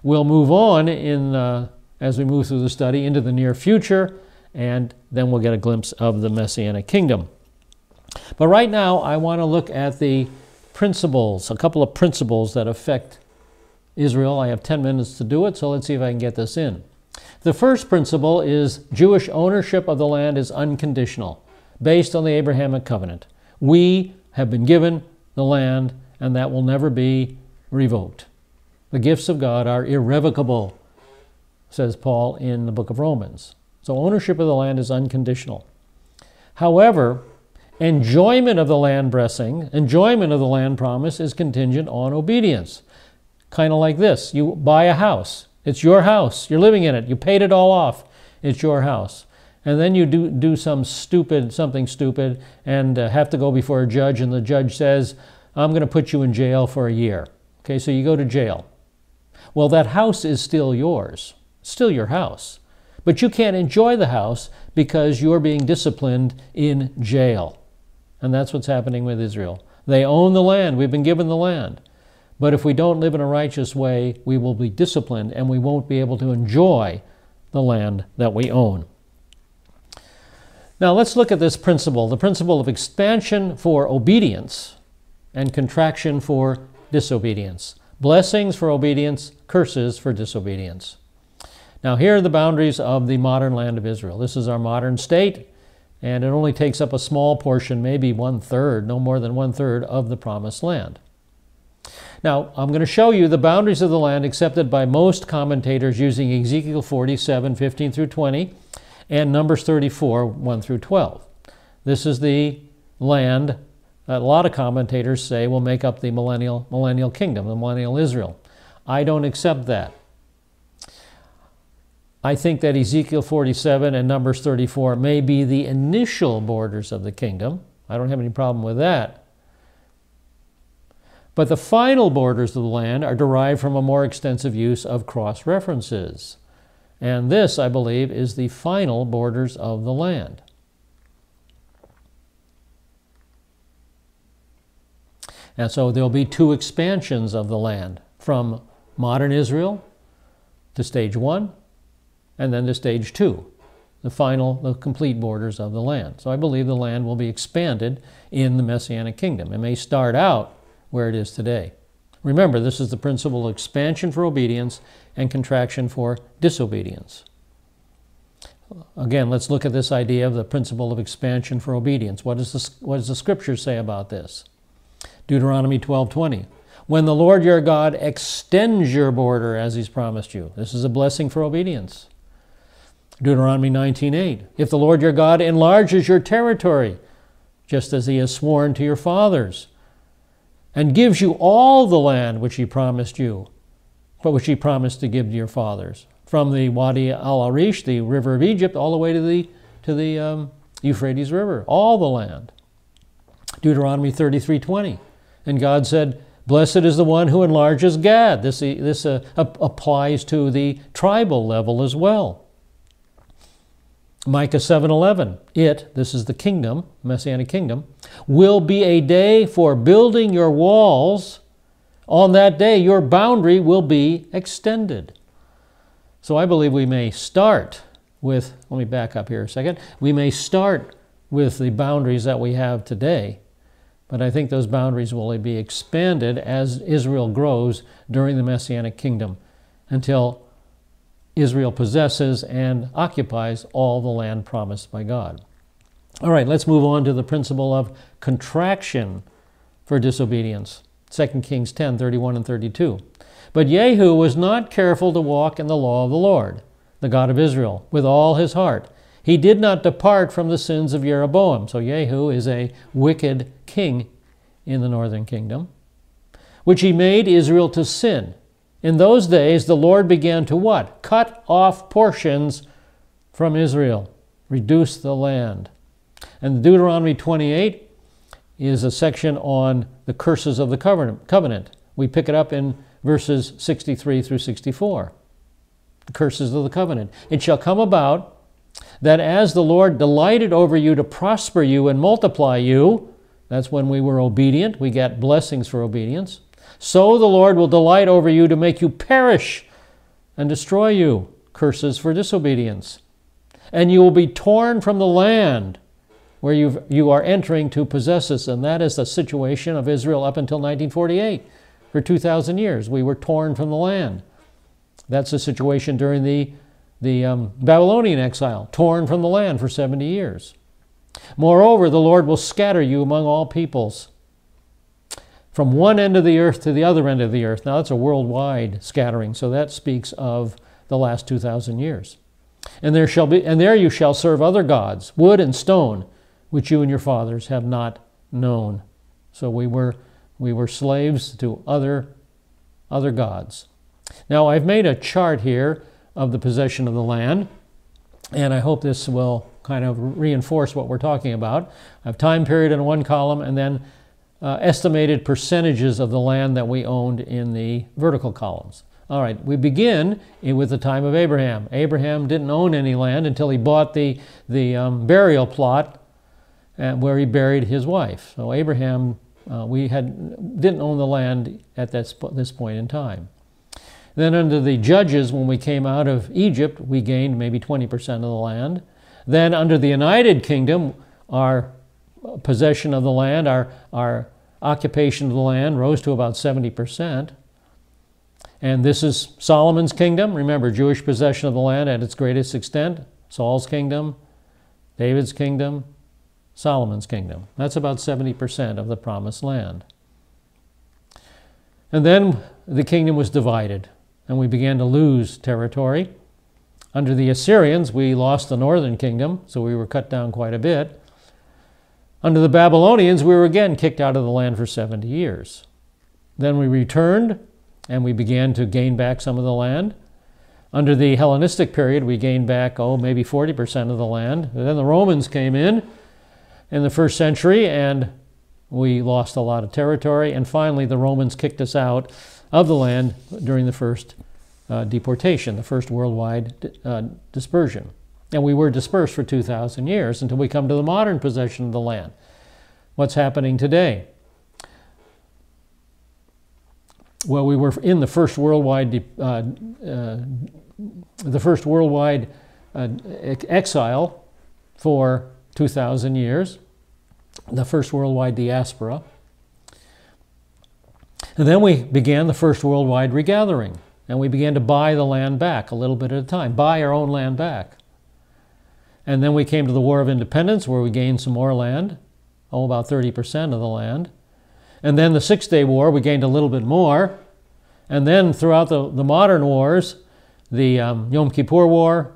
We'll move on as we move through the study into the near future, and then we'll get a glimpse of the Messianic kingdom. But right now, I want to look at the principles, a couple of principles that affect Israel. I have 10 minutes to do it, so let's see if I can get this in. The first principle is Jewish ownership of the land is unconditional, based on the Abrahamic covenant. We have been given the land, and that will never be revoked. The gifts of God are irrevocable, says Paul in the book of Romans. So ownership of the land is unconditional. However, enjoyment of the land blessing, enjoyment of the land promise is contingent on obedience. Kind of like this. You buy a house. It's your house. You're living in it. You paid it all off. It's your house. And then you do something stupid and have to go before a judge, and the judge says, I'm going to put you in jail for a year. Okay, so you go to jail. Well, that house is still yours. It's still your house. But you can't enjoy the house because you're being disciplined in jail. And that's what's happening with Israel. They own the land. We've been given the land. But if we don't live in a righteous way, we will be disciplined and we won't be able to enjoy the land that we own. Now let's look at this principle, the principle of expansion for obedience and contraction for disobedience. Blessings for obedience, curses for disobedience. Now here are the boundaries of the modern land of Israel. This is our modern state, and it only takes up a small portion, maybe 1/3, no more than 1/3 of the promised land. Now, I'm going to show you the boundaries of the land accepted by most commentators using Ezekiel 47, 15 through 20, and Numbers 34, 1 through 12. This is the land that a lot of commentators say will make up the millennial kingdom, the millennial Israel. I don't accept that. I think that Ezekiel 47 and Numbers 34 may be the initial borders of the kingdom. I don't have any problem with that. But the final borders of the land are derived from a more extensive use of cross-references. And this, I believe, is the final borders of the land. And so there'll be 2 expansions of the land, from modern Israel to stage 1, and then to stage 2, the complete borders of the land. So I believe the land will be expanded in the Messianic kingdom. It may start out where it is today. Remember, this is the principle of expansion for obedience and contraction for disobedience. Again, let's look at this idea of the principle of expansion for obedience. What does the Scripture say about this? Deuteronomy 12:20. When the Lord your God extends your border as He's promised you. This is a blessing for obedience. Deuteronomy 19:8. If the Lord your God enlarges your territory, just as He has sworn to your fathers, and gives you all the land which He promised you, but which He promised to give to your fathers, from the Wadi al-Arish, the river of Egypt, all the way to the Euphrates River, all the land. Deuteronomy 33:20, and God said, "Blessed is the one who enlarges Gad." This applies to the tribal level as well. Micah 7:11, this is the kingdom, Messianic kingdom, will be a day for building your walls. On that day, your boundary will be extended. So I believe we may start with, let me back up here a second, we may start with the boundaries that we have today, but I think those boundaries will be expanded as Israel grows during the Messianic kingdom until Israel possesses and occupies all the land promised by God. All right, let's move on to the principle of contraction for disobedience. 2 Kings 10, 31 and 32. But Jehu was not careful to walk in the law of the Lord, the God of Israel, with all his heart. He did not depart from the sins of Jeroboam. So Jehu is a wicked king in the northern kingdom, which he made Israel to sin. In those days, the Lord began to what? Cut off portions from Israel, reduce the land. And Deuteronomy 28 is a section on the curses of the covenant. We pick it up in verses 63 through 64. The curses of the covenant. It shall come about that as the Lord delighted over you to prosper you and multiply you, that's when we were obedient, we got blessings for obedience, so the Lord will delight over you to make you perish and destroy you, curses for disobedience. And you will be torn from the land where you are entering to possess us. And that is the situation of Israel up until 1948. For 2,000 years, we were torn from the land. That's the situation during the Babylonian exile, torn from the land for 70 years. Moreover, the Lord will scatter you among all peoples, from one end of the earth to the other end of the earth. Now, that's a worldwide scattering, so that speaks of the last 2,000 years. And there you shall serve other gods, wood and stone, which you and your fathers have not known. So we were slaves to other gods. Now, I've made a chart here of the possession of the land, and I hope this will kind of reinforce what we're talking about. I have time period in one column, and then estimated percentages of the land that we owned in the vertical columns. All right, we begin with the time of Abraham. Abraham didn't own any land until he bought the burial plot where he buried his wife. So Abraham, didn't own the land at this point in time. Then under the judges, when we came out of Egypt, we gained maybe 20% of the land. Then under the United Kingdom, our possession of the land, our occupation of the land rose to about 70%. And this is Solomon's kingdom. Remember, Jewish possession of the land at its greatest extent. Saul's kingdom, David's kingdom, Solomon's kingdom. That's about 70% of the promised land. And then the kingdom was divided, and we began to lose territory. Under the Assyrians, we lost the northern kingdom, so we were cut down quite a bit. Under the Babylonians, we were again kicked out of the land for 70 years. Then we returned, and we began to gain back some of the land. Under the Hellenistic period, we gained back, maybe 40% of the land. And then the Romans came in the first century, and we lost a lot of territory. And finally, the Romans kicked us out of the land during the first deportation, the first worldwide dispersion. And we were dispersed for 2,000 years until we come to the modern possession of the land. What's happening today? Well, we were in the first worldwide exile for 2,000 years, the first worldwide diaspora. And then we began the first worldwide regathering, and we began to buy the land back a little bit at a time, buy our own land back. And then we came to the War of Independence, where we gained some more land, about 30% of the land. And then the Six-Day War, we gained a little bit more. And then throughout the modern wars, the Yom Kippur War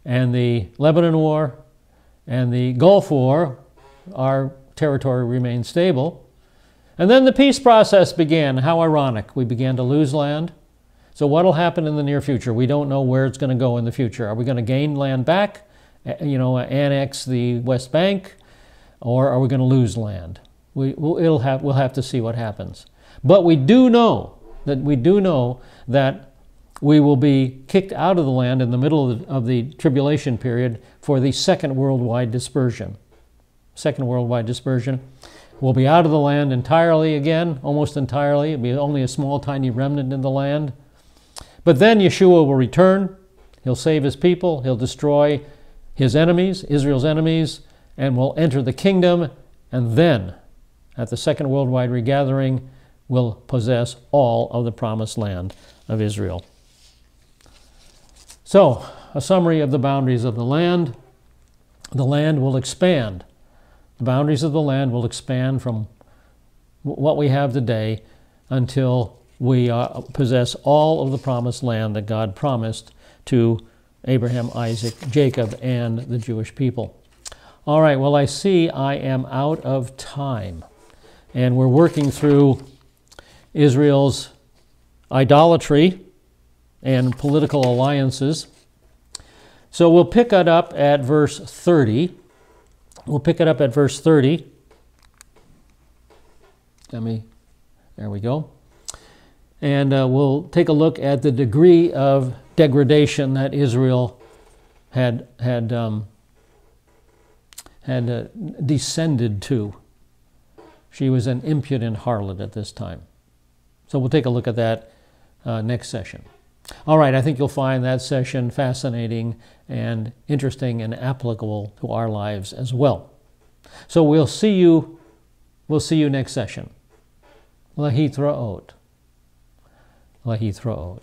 and the Lebanon War and the Gulf War, our territory remained stable. And then the peace process began. How ironic. We began to lose land. So what will happen in the near future? We don't know where it's going to go in the future. Are we going to gain land back, annex the West Bank, or are we going to lose land? We'll have to see what happens. But we do know that we will be kicked out of the land in the middle of the tribulation period for the second worldwide dispersion. Second worldwide dispersion. We'll be out of the land entirely again, almost entirely. It'll be only a small, tiny remnant in the land. But then Yeshua will return. He'll save his people. He'll destroy his enemies, Israel's enemies, and will enter the kingdom. And then, at the second worldwide regathering, will possess all of the promised land of Israel. So, a summary of the boundaries of the land. The land will expand. The boundaries of the land will expand from what we have today until we possess all of the promised land that God promised to Abraham, Isaac, Jacob, and the Jewish people. All right, well, I see I am out of time. And we're working through Israel's idolatry and political alliances. So we'll pick it up at verse 30. We'll pick it up at verse 30. There we go. And we'll take a look at the degree of degradation that Israel had descended to. She was an impudent harlot at this time. So we'll take a look at that next session. All right, I think you'll find that session fascinating and interesting and applicable to our lives as well. So we'll see you next session. Lahithraot. Lahithraot.